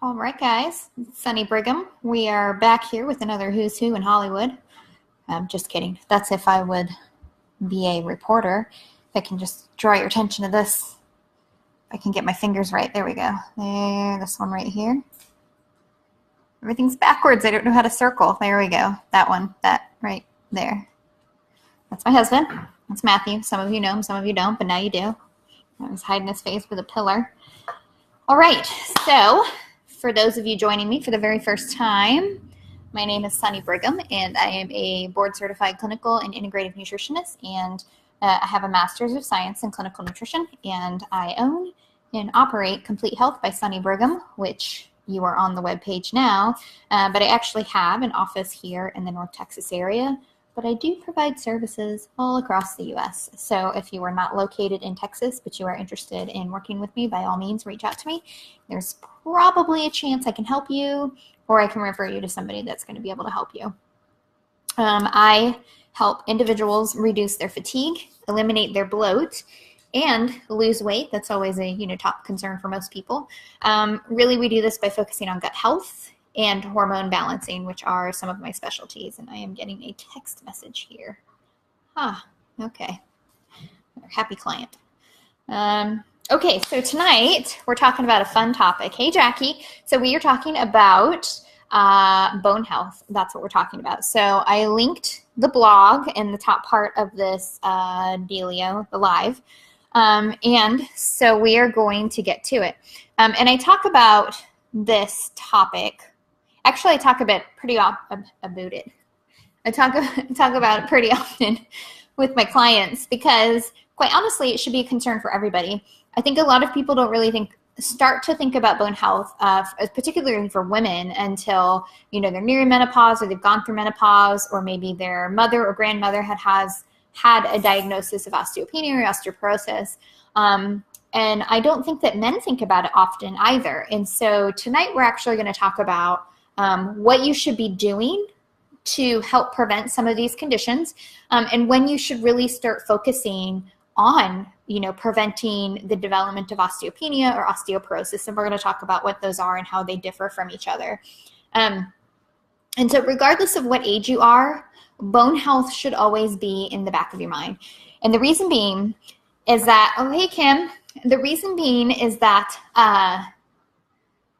All right, guys. It's Sunny Brigham. We are back here with another Who's Who in Hollywood. Just kidding. That's if I would be a reporter. If I can just draw your attention to this. If I can get my fingers right. There we go. There, this one right here. Everything's backwards. I don't know how to circle. There we go. That one. That right there. That's my husband. That's Matthew. Some of you know him, some of you don't, but now you do. I was hiding his face with a pillar. All right. So, for those of you joining me for the very first time, my name is Sunny Brigham, and I am a board-certified clinical and integrative nutritionist, and I have a master's of science in clinical nutrition, and I own and operate Complete Health by Sunny Brigham, which you are on the webpage now, but I actually have an office here in the North Texas area, but I do provide services all across the U.S. So if you are not located in Texas, but you are interested in working with me, by all means, reach out to me. There's probably a chance I can help you, or I can refer you to somebody that's going to be able to help you. I help individuals reduce their fatigue, eliminate their bloat, and lose weight. That's always a top concern for most people. Really, we do this by focusing on gut health and hormone balancing, which are some of my specialties. And I am getting a text message here. Okay. Happy client. Okay, so tonight we're talking about a fun topic. Hey, Jackie. So we are talking about bone health. That's what we're talking about. So I linked the blog in the top part of this dealio, the live. And so we are going to get to it. And I talk about this topic. Actually, I talk about it. I talk about it pretty often with my clients because, quite honestly, it should be a concern for everybody. I think a lot of people don't really start to think about bone health, particularly for women, until they're nearing menopause, or they've gone through menopause, or maybe their mother or grandmother has had a diagnosis of osteopenia or osteoporosis. And I don't think that men think about it often either. And so tonight we're actually going to talk about what you should be doing to help prevent some of these conditions, and when you should really start focusing on preventing the development of osteopenia or osteoporosis. And we're going to talk about what those are and how they differ from each other. And so regardless of what age you are, bone health should always be in the back of your mind. And the reason being is that, oh, hey, Kim. The reason being is that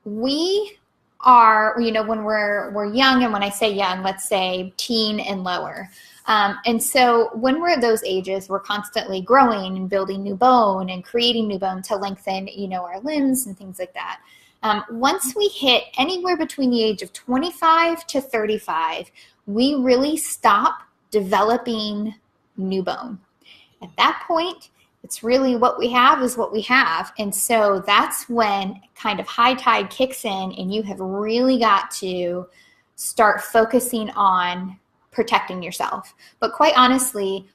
we are, when we're young, and when I say young, let's say teen and lower. And so when we're at those ages, we're constantly growing and building new bone and creating new bone to lengthen, our limbs and things like that. Once we hit anywhere between the age of 25 to 35, we really stop developing new bone. At that point, it's really what we have is what we have. And so that's when kind of high tide kicks in, and you have really got to start focusing on protecting yourself. But quite honestly,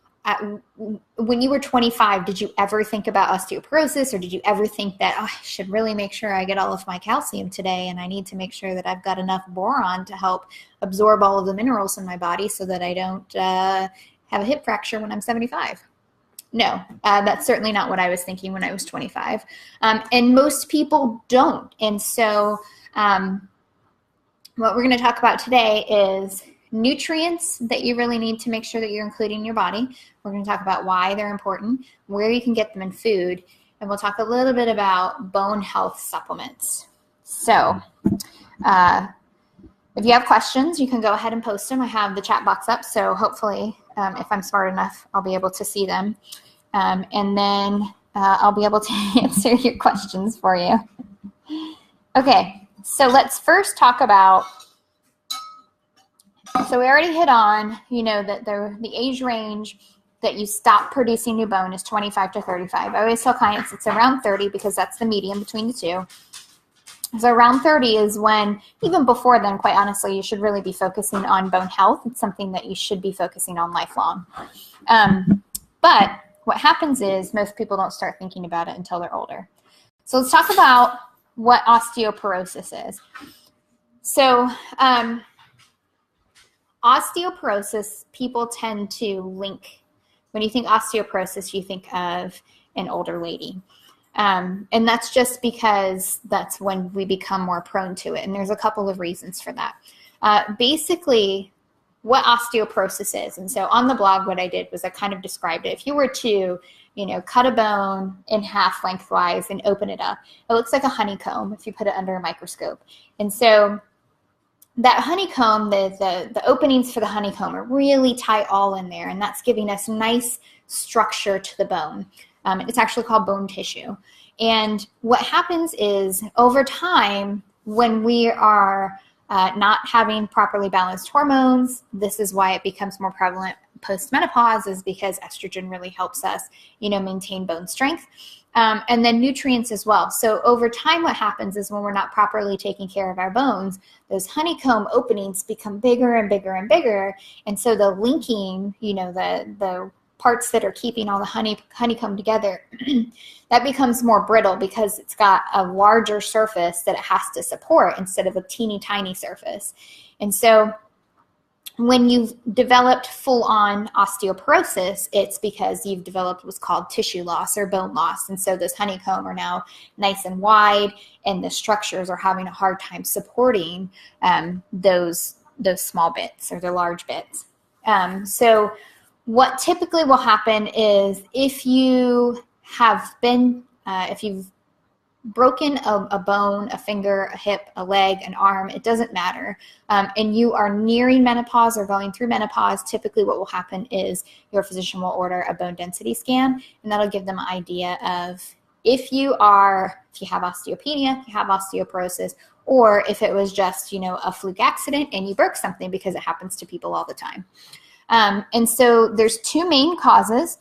when you were 25, did you ever think about osteoporosis, or did you ever think that, I should really make sure I get all of my calcium today, and I need to make sure that I've got enough boron to help absorb all of the minerals in my body so that I don't have a hip fracture when I'm 75? No, that's certainly not what I was thinking when I was 25. And most people don't. And so what we're going to talk about today is nutrients that you really need to make sure that you're including in your body. We're going to talk about why they're important, where you can get them in food, and we'll talk a little bit about bone health supplements. So if you have questions, you can go ahead and post them. I have the chat box up, so hopefully if I'm smart enough, I'll be able to see them. And then I'll be able to answer your questions for you. Okay, so let's first talk about, so we already hit on, that the age range that you stop producing new bone is 25 to 35. I always tell clients it's around 30 because that's the median between the two. So around 30 is when, even before then, quite honestly, you should really be focusing on bone health. It's something that you should be focusing on lifelong. But what happens is most people don't start thinking about it until they're older. So let's talk about what osteoporosis is. So osteoporosis, people tend to link, when you think osteoporosis, you think of an older lady. And that's just because that's when we become more prone to it. And there's a couple of reasons for that. Basically, what osteoporosis is. And so on the blog, what I did was I kind of described it. If you were to, cut a bone in half lengthwise and open it up, it looks like a honeycomb if you put it under a microscope. And so that honeycomb, the openings for the honeycomb are really tight all in there, and that's giving us nice structure to the bone. It's actually called bone tissue. And what happens is over time, when we are not having properly balanced hormones, this is why it becomes more prevalent post-menopause, is because estrogen really helps us, maintain bone strength. And then nutrients as well. So over time, what happens is when we're not properly taking care of our bones, those honeycomb openings become bigger and bigger and bigger. And so the linking, the parts that are keeping all the honeycomb together, that becomes more brittle because it's got a larger surface that it has to support instead of a teeny tiny surface. And so when you've developed full-on osteoporosis, it's because you've developed what's called tissue loss or bone loss. And so those honeycomb are now nice and wide, and the structures are having a hard time supporting those small bits or the large bits. So what typically will happen is if you have been, if you've broken a bone, a finger, a hip, a leg, an arm, it doesn't matter, and you are nearing menopause or going through menopause, typically what will happen is your physician will order a bone density scan, and that'll give them an idea of if you have osteopenia, if you have osteoporosis, or if it was just, a fluke accident and you broke something, because it happens to people all the time. And so there's two main causes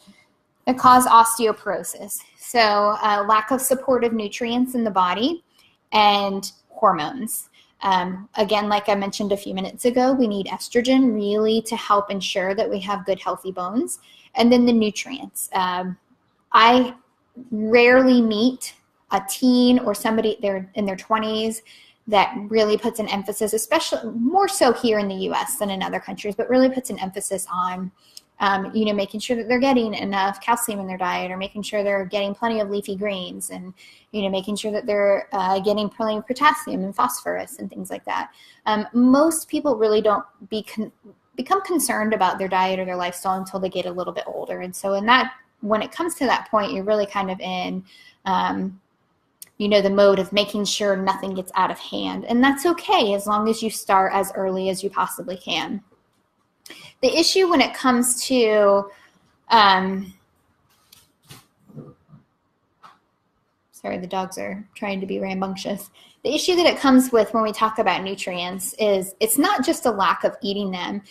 that cause osteoporosis. So lack of supportive nutrients in the body and hormones. Again, like I mentioned a few minutes ago, we need estrogen really to help ensure that we have good, healthy bones. And then the nutrients. I rarely meet a teen or somebody in their 20s that really puts an emphasis, especially more so here in the US than in other countries, but really puts an emphasis on making sure that they're getting enough calcium in their diet, or making sure they're getting plenty of leafy greens, and making sure that they're getting plenty of potassium and phosphorus and things like that. Most people really don't become concerned about their diet or their lifestyle until they get a little bit older. And so when it comes to that point, you're really kind of in the mode of making sure nothing gets out of hand. And that's okay as long as you start as early as you possibly can. The issue when it comes to, sorry, the dogs are trying to be rambunctious. The issue that it comes with when we talk about nutrients is it's not just a lack of eating them.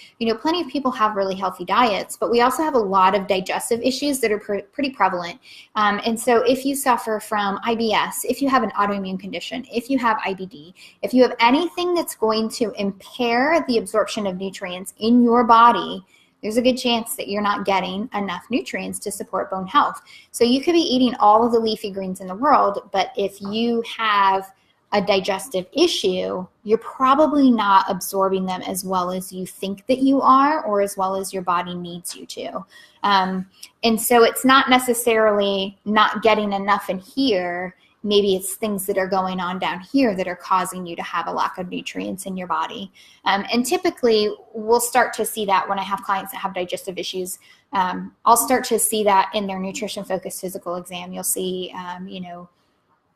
Plenty of people have really healthy diets, but we also have a lot of digestive issues that are pretty prevalent. And so if you suffer from IBS, if you have an autoimmune condition, if you have IBD, if you have anything that's going to impair the absorption of nutrients in your body, there's a good chance that you're not getting enough nutrients to support bone health. So you could be eating all of the leafy greens in the world, but if you have a digestive issue, you're probably not absorbing them as well as you think that you are, or as well as your body needs you to. And so it's not necessarily not getting enough in here. Maybe it's things that are going on down here that are causing you to have a lack of nutrients in your body. And typically we'll start to see that when I have clients that have digestive issues. I'll start to see that in their nutrition focused physical exam. You'll see,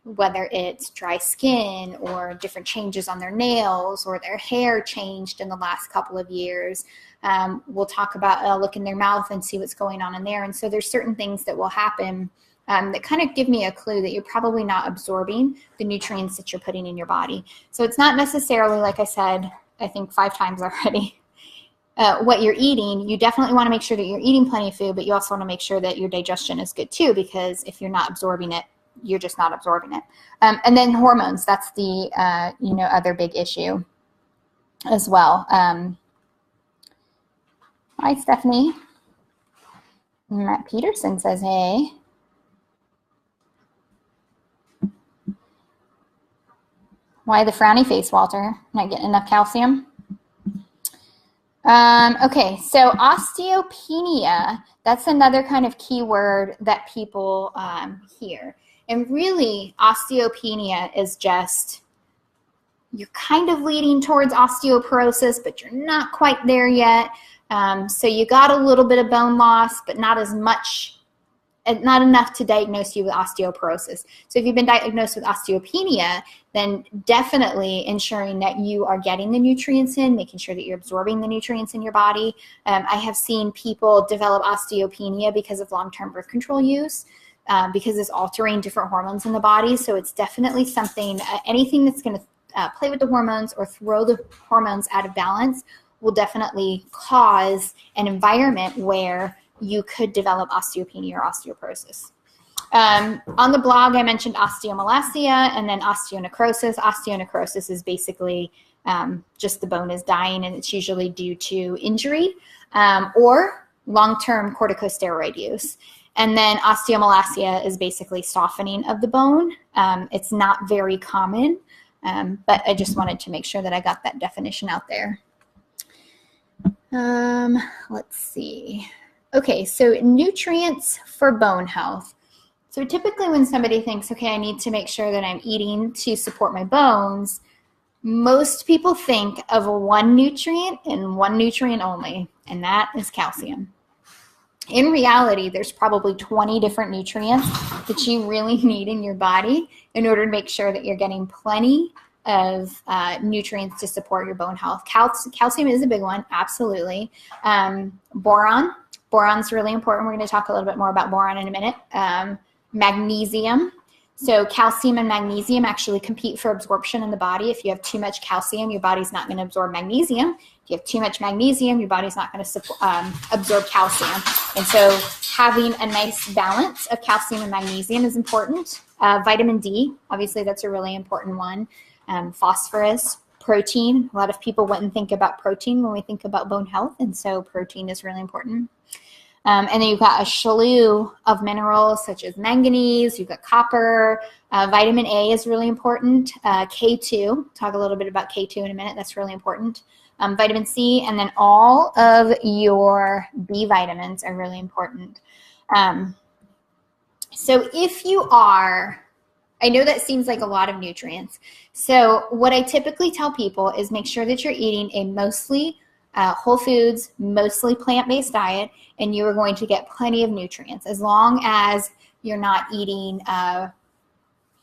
whether it's dry skin or different changes on their nails or their hair changed in the last couple of years. We'll talk about look in their mouth and see what's going on in there. And so there's certain things that will happen that kind of give me a clue that you're probably not absorbing the nutrients that you're putting in your body. So it's not necessarily, like I said, I think 5 times already, what you're eating. You definitely want to make sure that you're eating plenty of food, but you also want to make sure that your digestion is good too, because if you're not absorbing it, you're just not absorbing it. And then hormones, that's the other big issue as well. Hi, Stephanie. Matt Peterson says, hey. Why the frowny face, Walter? Not getting enough calcium? Okay, so osteopenia, that's another kind of keyword that people hear. And really, osteopenia is just, you're kind of leading towards osteoporosis, but you're not quite there yet. So you got a little bit of bone loss, but not as much, not enough to diagnose you with osteoporosis. So if you've been diagnosed with osteopenia, then definitely ensuring that you are getting the nutrients in, making sure that you're absorbing the nutrients in your body. I have seen people develop osteopenia because of long-term birth control use, because it's altering different hormones in the body. So it's definitely something, anything that's going to play with the hormones or throw the hormones out of balance will definitely cause an environment where you could develop osteopenia or osteoporosis. On the blog, I mentioned osteomalacia and then osteonecrosis. Osteonecrosis is basically just the bone is dying, and it's usually due to injury or long-term corticosteroid use. And then osteomalacia is basically softening of the bone. It's not very common, but I just wanted to make sure that I got that definition out there. Let's see. Okay, so nutrients for bone health. So typically when somebody thinks, okay, I need to make sure that I'm eating to support my bones, most people think of one nutrient and one nutrient only, and that is calcium. In reality, there's probably 20 different nutrients that you really need in your body in order to make sure that you're getting plenty of nutrients to support your bone health. Calcium is a big one, absolutely. Boron's really important. We're going to talk a little bit more about boron in a minute. Magnesium. So calcium and magnesium actually compete for absorption in the body. If you have too much calcium, your body's not going to absorb magnesium. If you have too much magnesium, your body's not going to absorb calcium. And so having a nice balance of calcium and magnesium is important. Vitamin D, obviously that's a really important one. Phosphorus, protein. A lot of people wouldn't think about protein when we think about bone health, and so protein is really important. And then you've got a slew of minerals such as manganese, you've got copper, vitamin A is really important, K2, talk a little bit about K2 in a minute, that's really important, vitamin C, and then all of your B vitamins are really important. So if you are, I know that seems like a lot of nutrients, so what I typically tell people is make sure that you're eating a mostly whole foods, mostly plant-based diet, and you are going to get plenty of nutrients as long as you're not eating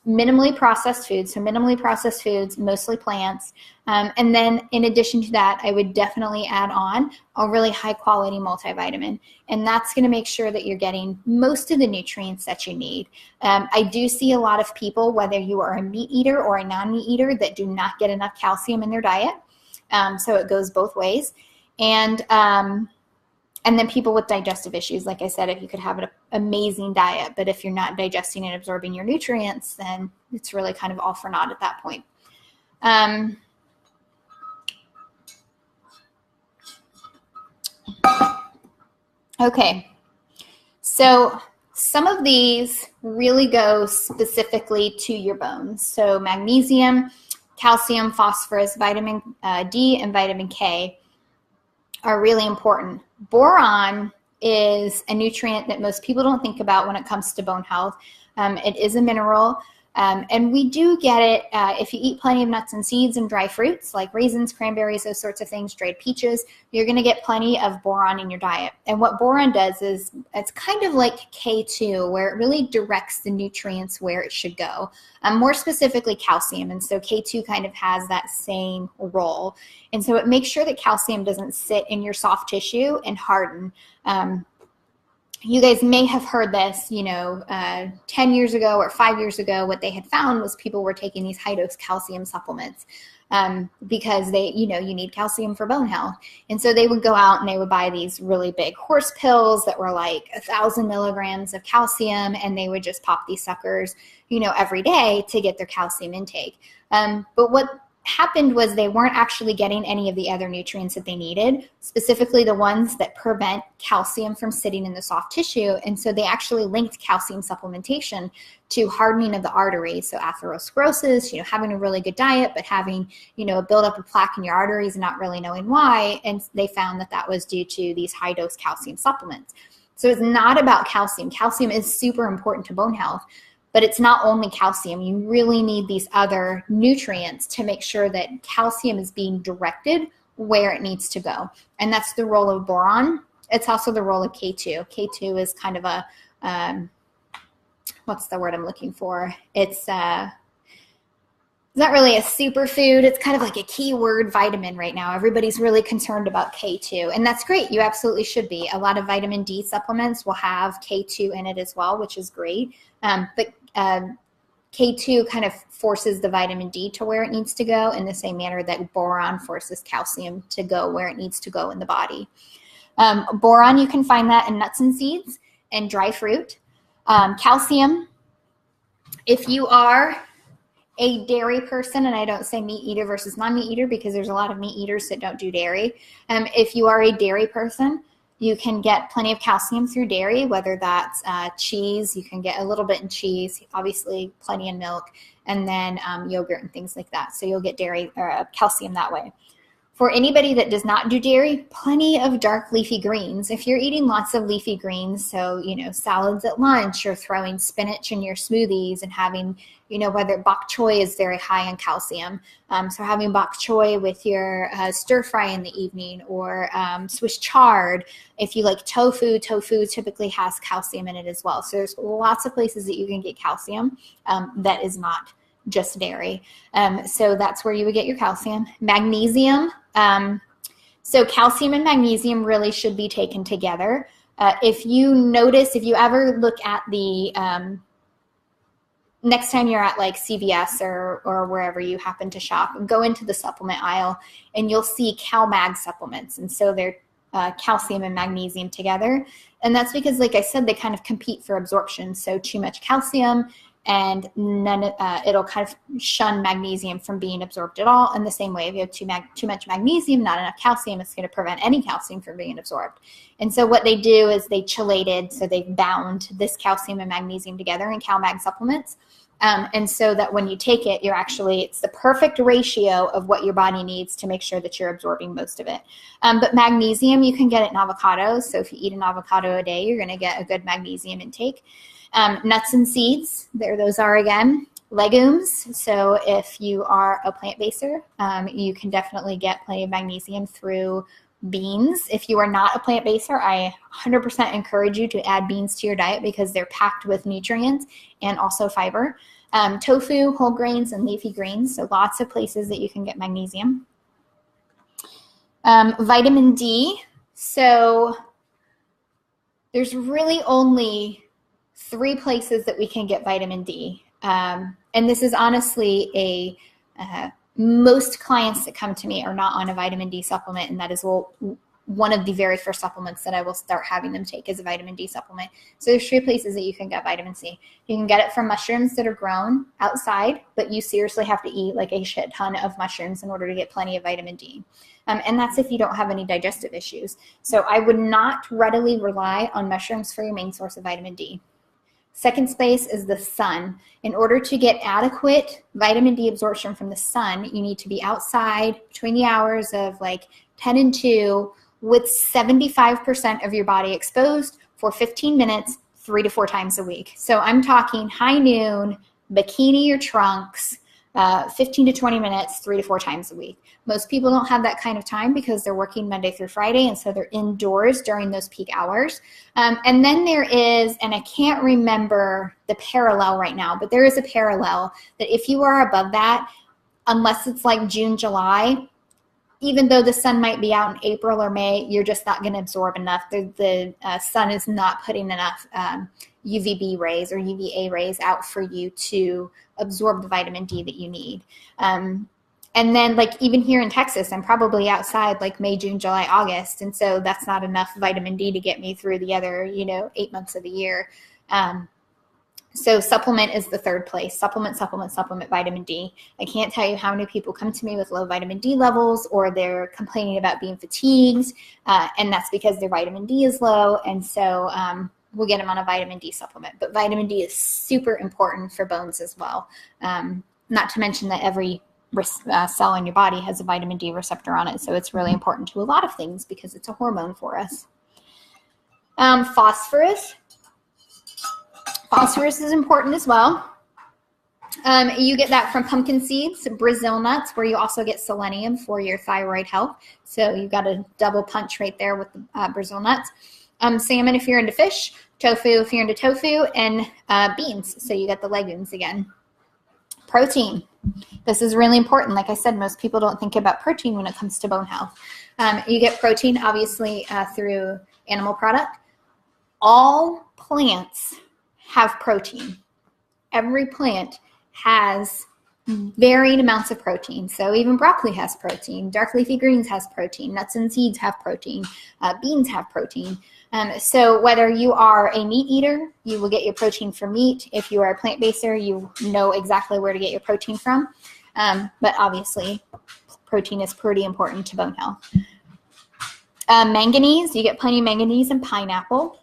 minimally processed foods. So minimally processed foods, mostly plants. And then in addition to that, I would definitely add on a really high quality multivitamin. And that's going to make sure that you're getting most of the nutrients that you need. I do see a lot of people, whether you are a meat eater or a non-meat eater, that do not get enough calcium in their diet. So it goes both ways. And then people with digestive issues, like I said, if you could have an amazing diet, but if you're not digesting and absorbing your nutrients, then it's really kind of all for naught at that point. Okay, so some of these really go specifically to your bones. So magnesium, calcium, phosphorus, vitamin D, and vitamin K are really important. Boron is a nutrient that most people don't think about when it comes to bone health. It is a mineral, and we do get it if you eat plenty of nuts and seeds and dry fruits like raisins, cranberries, those sorts of things, dried peaches, you're going to get plenty of boron in your diet. And what boron does is it's kind of like K2, where it really directs the nutrients where it should go. More specifically calcium, and so K2 kind of has that same role. And so it makes sure that calcium doesn't sit in your soft tissue and harden. You guys may have heard this, 10 years ago or 5 years ago, what they had found was people were taking these high-dose calcium supplements because they, you need calcium for bone health. And so they would go out and they would buy these really big horse pills that were like 1,000 milligrams of calcium, and they would just pop these suckers, every day to get their calcium intake. But what happened was they weren't actually getting any of the other nutrients that they needed, specifically the ones that prevent calcium from sitting in the soft tissue. And so they actually linked calcium supplementation to hardening of the arteries. So atherosclerosis, having a really good diet, but having, a buildup of plaque in your arteries and not really knowing why. And they found that that was due to these high dose calcium supplements. So it's not about calcium. Calcium is super important to bone health. But it's not only calcium. You really need these other nutrients to make sure that calcium is being directed where it needs to go. And that's the role of boron. It's also the role of K2. K2 is kind of a, what's the word I'm looking for? It's not really a superfood. It's kind of like a keyword vitamin right now. Everybody's really concerned about K2, and that's great. You absolutely should be. A lot of vitamin D supplements will have K2 in it as well, which is great. But K2 kind of forces the vitamin D to where it needs to go in the same manner that boron forces calcium to go where it needs to go in the body. Boron, you can find that in nuts and seeds and dry fruit. Calcium, if you are a dairy person, and I don't say meat eater versus non-meat eater because there's a lot of meat eaters that don't do dairy. If you are a dairy person, you can get plenty of calcium through dairy, whether that's cheese. You can get a little bit in cheese, obviously plenty in milk, and then yogurt and things like that. So you'll get dairy or calcium that way. For anybody that does not do dairy, plenty of dark leafy greens. If you're eating lots of leafy greens, so, salads at lunch or throwing spinach in your smoothies and having, whether bok choy is very high in calcium. So having bok choy with your stir fry in the evening, or Swiss chard. If you like tofu typically has calcium in it as well. So there's lots of places that you can get calcium that is not just dairy. So that's where you would get your calcium. Magnesium. So calcium and magnesium really should be taken together. If you ever look at the, next time you're at like CVS or wherever you happen to shop, go into the supplement aisle and you'll see CalMag supplements. And so they're calcium and magnesium together. And that's because, like I said, they kind of compete for absorption. So too much calcium and it'll kind of shun magnesium from being absorbed at all. In the same way, if you have too much magnesium, not enough calcium, it's going to prevent any calcium from being absorbed. And so what they do is they chelated, so they've bound this calcium and magnesium together in CalMag supplements. And so that when you take it, it's the perfect ratio of what your body needs to make sure that you're absorbing most of it. But magnesium, you can get it in avocados. So if you eat an avocado a day, you're going to get a good magnesium intake. Nuts and seeds, there those are again. Legumes, so if you are a plant-baser, you can definitely get plenty of magnesium through beans. If you are not a plant-baser, I 100% encourage you to add beans to your diet because they're packed with nutrients and also fiber. Tofu, whole grains, and leafy greens, so lots of places that you can get magnesium. Vitamin D, so there's really only 3 places that we can get vitamin D. And this is honestly most clients that come to me are not on a vitamin D supplement, and that is one of the very first supplements that I will start having them take is a vitamin D supplement. So there's 3 places that you can get vitamin C. You can get it from mushrooms that are grown outside, but you seriously have to eat like a shit ton of mushrooms in order to get plenty of vitamin D. And that's if you don't have any digestive issues. So I would not readily rely on mushrooms for your main source of vitamin D. Second space is the sun. In order to get adequate vitamin D absorption from the sun, you need to be outside between the hours of like 10 and 2 with 75% of your body exposed for 15 minutes, 3 to 4 times a week. So I'm talking high noon, bikini or trunks, 15 to 20 minutes, 3 to 4 times a week. Most people don't have that kind of time because they're working Monday through Friday, and so they're indoors during those peak hours. And then there is, and I can't remember the parallel right now, but there is a parallel that if you are above that, unless it's like June, July, even though the sun might be out in April or May, you're just not going to absorb enough. The sun is not putting enough UVB rays or UVA rays out for you to absorb the vitamin D that you need. And then like even here in Texas, I'm probably outside like May, June, July, August. And so that's not enough vitamin D to get me through the other, 8 months of the year. So supplement is the third place. Supplement vitamin D. I can't tell you how many people come to me with low vitamin D levels, or they're complaining about being fatigued, and that's because their vitamin D is low. And so we'll get them on a vitamin D supplement. But vitamin D is super important for bones as well. Not to mention that every cell in your body has a vitamin D receptor on it. So it's really important to a lot of things because it's a hormone for us. Phosphorus. Phosphorus is important as well. You get that from pumpkin seeds, Brazil nuts, where you also get selenium for your thyroid health. So you've got a double punch right there with the Brazil nuts. Salmon if you're into fish, tofu if you're into tofu, and beans. So you get the legumes again. Protein. This is really important. Like I said, most people don't think about protein when it comes to bone health. You get protein, obviously, through animal product. All plants have protein. Every plant has varying amounts of protein. So even broccoli has protein, dark leafy greens has protein, nuts and seeds have protein, beans have protein. So whether you are a meat eater, you will get your protein from meat. If you are a plant-baser, you know exactly where to get your protein from. But obviously, protein is pretty important to bone health. Manganese, you get plenty of manganese in pineapple.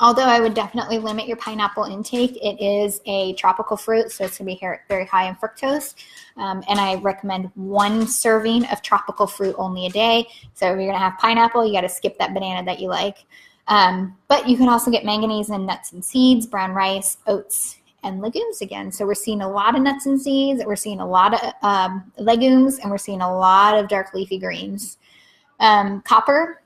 Although I would definitely limit your pineapple intake, it is a tropical fruit, so it's going to be very high in fructose. And I recommend 1 serving of tropical fruit only a day. So if you're going to have pineapple, you got to skip that banana that you like. But you can also get manganese in nuts and seeds, brown rice, oats, and legumes again. So we're seeing a lot of nuts and seeds, we're seeing a lot of legumes, and we're seeing a lot of dark leafy greens. Copper,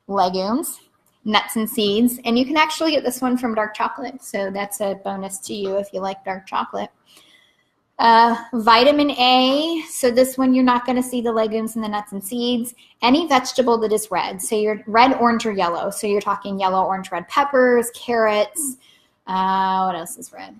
legumes, nuts and seeds, and you can actually get this one from dark chocolate, so that's a bonus to you if you like dark chocolate. Vitamin A, so this one you're not going to see the legumes and the nuts and seeds. Any vegetable that is red, so you're red, orange, or yellow, so you're talking yellow, orange, red peppers, carrots, what else is red?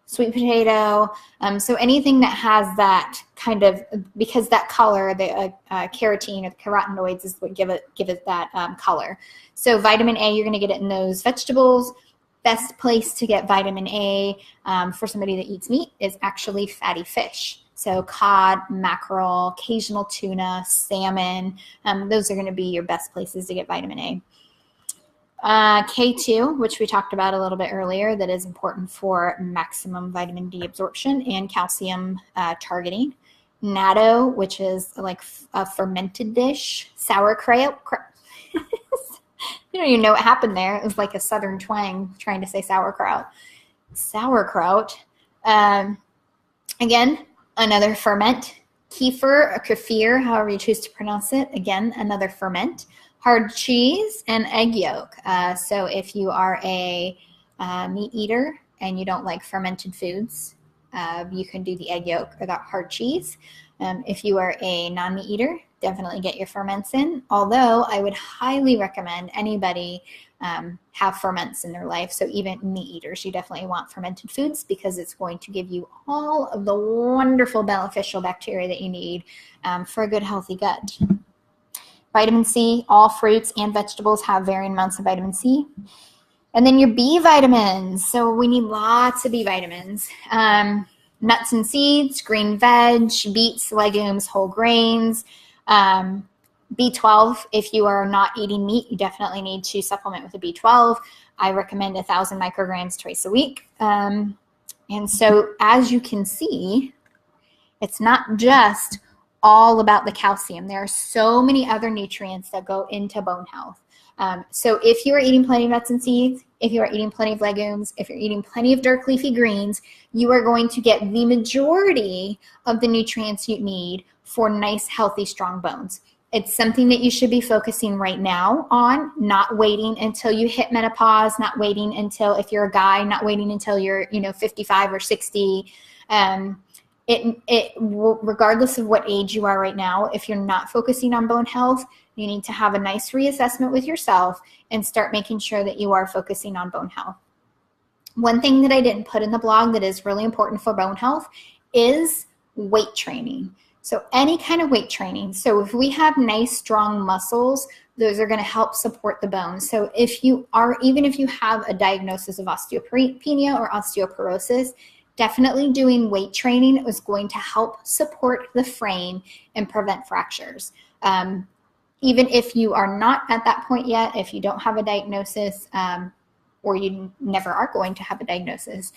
Sweet potato. So anything that has that kind of, because that color, the carotene or the carotenoids is what give it that color. So vitamin A, you're going to get it in those vegetables. Best place to get vitamin A for somebody that eats meat is actually fatty fish. So cod, mackerel, occasional tuna, salmon. Those are going to be your best places to get vitamin A. K2, which we talked about a little bit earlier, that is important for maximum vitamin D absorption and calcium targeting. Natto, which is like a fermented dish. Sauerkraut. You don't even know what happened there. It was like a southern twang trying to say sauerkraut. Again, another ferment. Kefir or kefir, however you choose to pronounce it. Again, another ferment. Hard cheese and egg yolk. So if you are a meat eater and you don't like fermented foods, you can do the egg yolk or that hard cheese. If you are a non-meat eater, definitely get your ferments in. Although I would highly recommend anybody have ferments in their life. So even meat eaters, you definitely want fermented foods because it's going to give you all of the wonderful beneficial bacteria that you need for a good healthy gut. Vitamin C, all fruits and vegetables have varying amounts of vitamin C. And then your B vitamins. So we need lots of B vitamins. Nuts and seeds, green veg, beets, legumes, whole grains. B12, if you are not eating meat, you definitely need to supplement with a B12. I recommend 1,000 micrograms twice a week. And so as you can see, it's not just all about the calcium. There are so many other nutrients that go into bone health. So if you are eating plenty of nuts and seeds, if you are eating plenty of legumes, if you're eating plenty of dark leafy greens, you are going to get the majority of the nutrients you need for nice, healthy, strong bones. It's something that you should be focusing right now on, not waiting until you hit menopause, not waiting until, if you're a guy, not waiting until you're 55 or 60. Regardless of what age you are right now, if you're not focusing on bone health, you need to have a nice reassessment with yourself and start making sure that you are focusing on bone health. One thing that I didn't put in the blog that is really important for bone health is weight training. So any kind of weight training. So if we have nice, strong muscles, those are going to help support the bones. So even if you have a diagnosis of osteopenia or osteoporosis, definitely doing weight training is going to help support the frame and prevent fractures. Even if you are not at that point yet, if you don't have a diagnosis, or you never are going to have a diagnosis,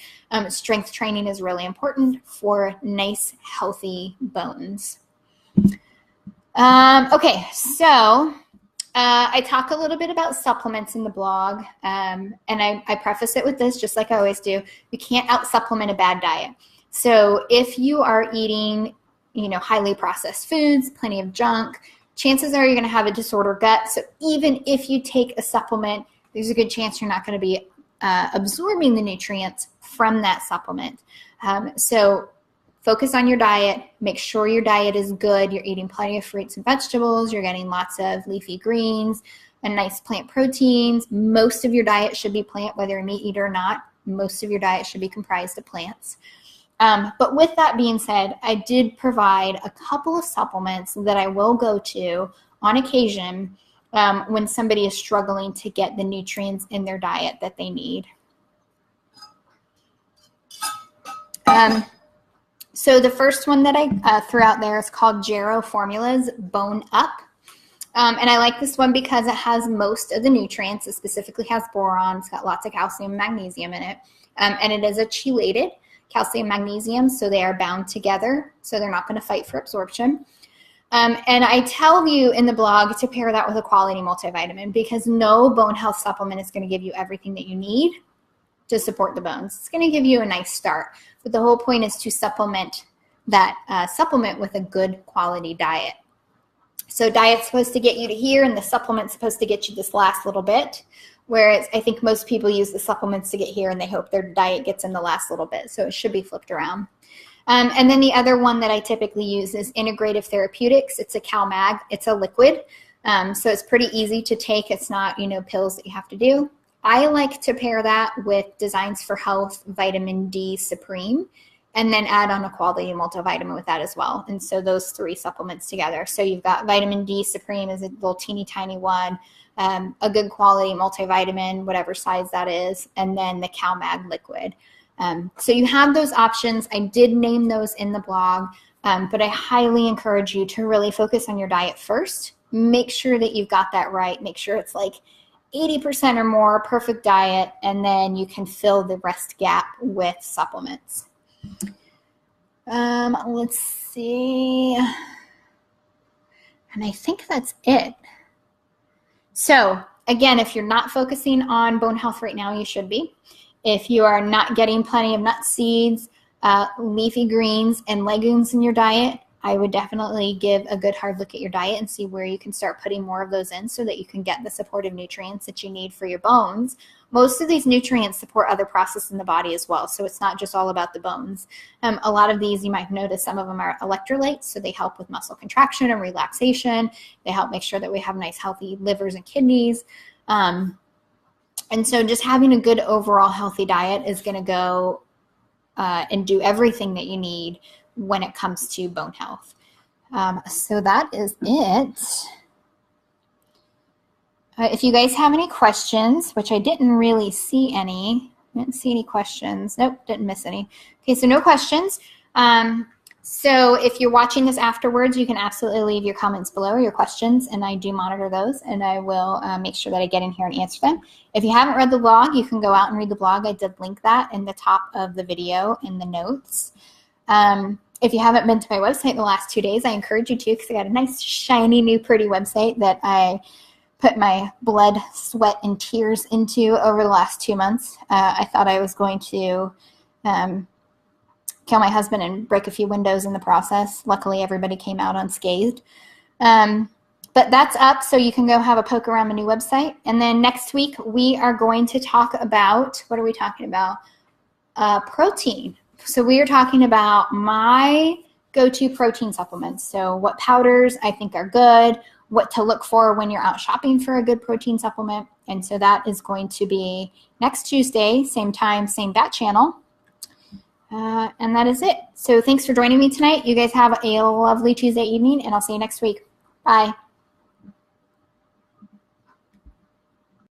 strength training is really important for nice, healthy bones. Okay, so I talk a little bit about supplements in the blog, and I preface it with this, just like I always do. You can't out-supplement a bad diet. So if you are eating, highly processed foods, plenty of junk, chances are you're going to have a disordered gut. So even if you take a supplement, there's a good chance you're not going to be absorbing the nutrients from that supplement. So focus on your diet. Make sure your diet is good. You're eating plenty of fruits and vegetables. You're getting lots of leafy greens and nice plant proteins. Most of your diet should be plant, whether you're a meat eater or not. Most of your diet should be comprised of plants. But with that being said, I did provide a couple of supplements that I will go to on occasion when somebody is struggling to get the nutrients in their diet that they need. So the first one that I threw out there is called Jarrow Formula's Bone Up. And I like this one because it has most of the nutrients. It specifically has boron. It's got lots of calcium and magnesium in it. And it is a chelated calcium magnesium, so they are bound together, so they're not going to fight for absorption. And I tell you in the blog to pair that with a quality multivitamin, because no bone health supplement is going to give you everything that you need to support the bones. It's going to give you a nice start, but the whole point is to supplement that supplement with a good quality diet. So diet's supposed to get you to here, and the supplement's supposed to get you this last little bit. Whereas I think most people use the supplements to get here and they hope their diet gets in the last little bit. So it should be flipped around. And then the other one that I typically use is Integrative Therapeutics. It's a CalMag. It's a liquid. So it's pretty easy to take. It's not, pills that you have to do. I like to pair that with Designs for Health Vitamin D Supreme, and then add on a quality multivitamin with that as well. And so those three supplements together. So you've got Vitamin D Supreme is a little teeny tiny one. A good quality multivitamin, whatever size that is, and then the CalMag liquid. So you have those options. I did name those in the blog, but I highly encourage you to really focus on your diet first. Make sure that you've got that right. Make sure it's like 80% or more, perfect diet, and then you can fill the rest gap with supplements. Let's see. And I think that's it. So again, if you're not focusing on bone health right now, you should be. If you are not getting plenty of nuts, seeds, leafy greens, and legumes in your diet, I would definitely give a good hard look at your diet and see where you can start putting more of those in so that you can get the supportive nutrients that you need for your bones. Most of these nutrients support other processes in the body as well, so it's not just all about the bones. A lot of these, you might notice, some of them are electrolytes, so they help with muscle contraction and relaxation. They help make sure that we have nice, healthy livers and kidneys. And so just having a good overall healthy diet is going to go and do everything that you need when it comes to bone health. So that is it. If you guys have any questions, which I didn't really see any, questions. Nope, didn't miss any. Okay, so no questions. So if you're watching this afterwards, you can absolutely leave your comments below, your questions, and I do monitor those, and I will make sure that I get in here and answer them. If you haven't read the blog, you can go out and read the blog. I did link that in the top of the video in the notes. If you haven't been to my website the last 2 days, I encourage you to, because I got a nice, shiny, new, pretty website that I put my blood, sweat, and tears into over the last 2 months. I thought I was going to kill my husband and break a few windows in the process. Luckily, everybody came out unscathed. But that's up, so you can go have a poke around my new website. And then next week, we are going to talk about, what are we talking about? Protein. So we are talking about my go-to protein supplements. So what powders I think are good, what to look for when you're out shopping for a good protein supplement. And so that is going to be next Tuesday, same time, same bat channel. And that is it. So thanks for joining me tonight. You guys have a lovely Tuesday evening, and I'll see you next week. Bye.